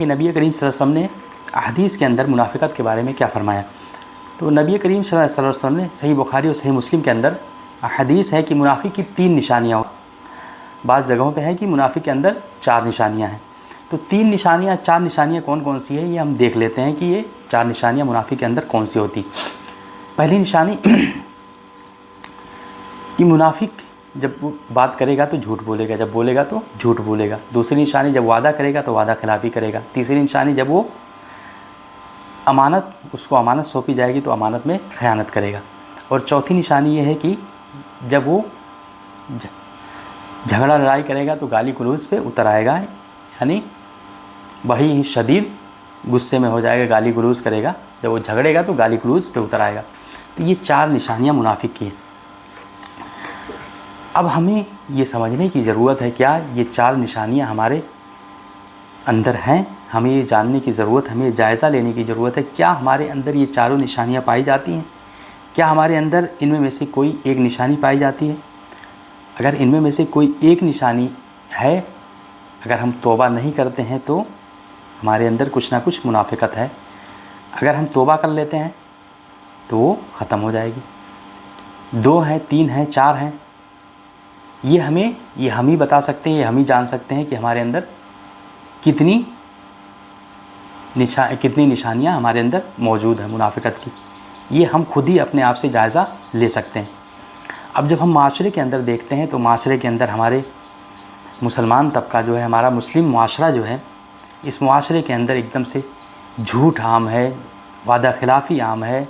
کہ نبی کریم صلی اللہ علیہ وسلم نے حدیث کے اندر منافقت کے بارے میں کیا فرمایا. تو نبی کریم صلی اللہ علیہ وسلم نے صحیح بخاری اور صحیح مسلم کے اندر حدیث ہے کہ منافق کی 3 نشانیاں ہوں. بعض جگہوں پہ ہے کہ منافق کے اندر 4 نشانیاں ہیں. تو 3 نشانیاں 4 نشانیاں کون کون سی ہیں یہ ہم دیکھ لیتے ہیں کہ یہ 4 نشانیاں منافق کے اندر کون سی ہوتی. پہلی نشانی کہ منافق جب وہ بات کرے گا تو جھوٹ بولے گا، جب بولے گا تو جھوٹ بولے گا. دوسری نشانی جب وعدہ کرے گا تو وعدہ خلافی کرے گا. تیسری نشانی جب وہ اس کو امانت سونپی جائے گی تو امانت میں خیانت کرے گا. اور چوتھی نشانی یہ ہے کہ جب وہ جھگڑا لڑائی کرے گا تو گالی گلوچ پہ اتر آئے گا، یعنی بڑی ہی شدید غصے میں ہو جائے گا، گالی گلوچ کرے گا. جب وہ جھگڑے گا تو گالی گلوچ پہ اتر آئے گا. تو یہ 4 نشانیاں منافق کی ہیں. اب ہمیں یہ سمجھنے کی ضرورت ہے کیا یہ 4 نشانیاں ہمارے اندر ہیں. ہمیں یہ جاننے کی ضرورت، ہمیں جائزہ لینے کی ضرورت ہے کیا ہمارے اندر یہ 4 نشانیاں پائی جاتی ہیں. کیا ہمارے اندر ان میں سے کوئی ایک نشانی پائی جاتی ہے. اگر ان میں سے کوئی ایک نشانی ہے، اگر ہم توبہ نہیں کرتے ہیں تو ہمارے اندر کچھ نہ کچھ منافقت ہے. اگر ہم توبہ کر لیتے ہیں تو وہ ختم ہو جائے گی. 2 ہیں، 3 ہیں، 4 ہیں، یہ ہم ہی بتا سکتے ہیں، یہ ہم ہی جان سکتے ہیں کہ ہمارے اندر کتنی نشانیاں ہمارے اندر موجود ہیں منافقت کی. یہ ہم خود ہی اپنے آپ سے جائزہ لے سکتے ہیں. اب جب ہم معاشرے کے اندر دیکھتے ہیں تو معاشرے کے اندر ہمارے مسلمان طبقہ جو ہے، ہمارا مسلم معاشرہ جو ہے، اس معاشرے کے اندر ایک دم سے جھوٹ عام ہے، وعدہ خلافی عام ہے،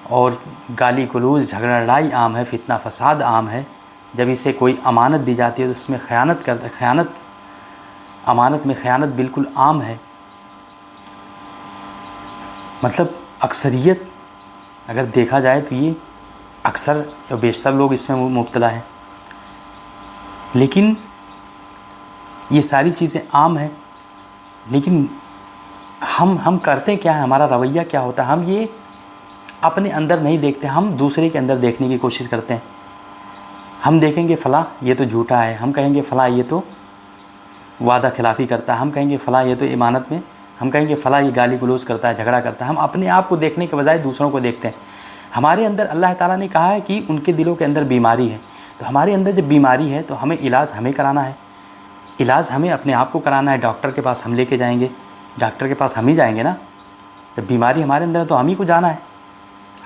اور گالی گلوچ جھگڑا لڑائی عام ہے، فتنہ فساد عام ہے. جب اسے کوئی امانت دی جاتی ہے تو اس میں امانت میں خیانت بالکل عام ہے. مطلب اکثریت اگر دیکھا جائے تو یہ اکثر یا بیشتر لوگ اس میں مبتلا ہیں. لیکن یہ ساری چیزیں عام ہیں، لیکن ہم کرتے کیا ہیں، ہمارا رویہ کیا ہوتا ہے. ہم یہ اپنے اندر نہیں دیکھتے، ہم دوسرے کے اندر دیکھنے کی کوشش کرتے ہیں. ہم دیکھیں گے فلاں یہ تو جھوٹا ہے، ہم کہیں گے فلاں یہ تو وعدہ خلافی کرتا ہے، ہم کہیں گے فلاں یہ تو امانت میں، ہم کہیں گے فلاں یہ گالی گلوچ کرتا ہے، جھگڑا کرتا ہے. ہم اپنے آپ کو دیکھنے کے بجائے دوسروں کو دیکھتے ہیں. ہمارے اندر اللہ تعالیٰ نے کہا ہے کہ ان کے دلوں کے اندر بیماری ہے. تو ہمارے اندر جب بیماری ہے تو ہمیں علاج ہمیں کرانا ہے، علاج ہمیں اپنے آپ کو کرانا ہے. ڈاکٹر کے پاس ہم لے کے جائیں گے، ڈاکٹر کے پاس ہم ہی جائیں گے نا. جب بیماری ہمارے اندر ہے تو ہم ہی کو جانا ہے.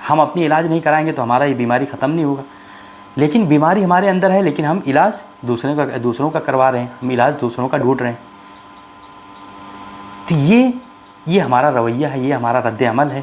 ہم اپنی علاج نہیں کرائیں گے تو ہمارا یہ بیماری ختم نہیں ہوگا. لیکن بیماری ہمارے اندر ہے، لیکن ہم علاج دوسروں کا کروا رہے ہیں، ہم علاج دوسروں کا ڈھونڈ رہے ہیں. تو یہ ہمارا رویہ ہے، یہ ہمارا رد عمل ہے.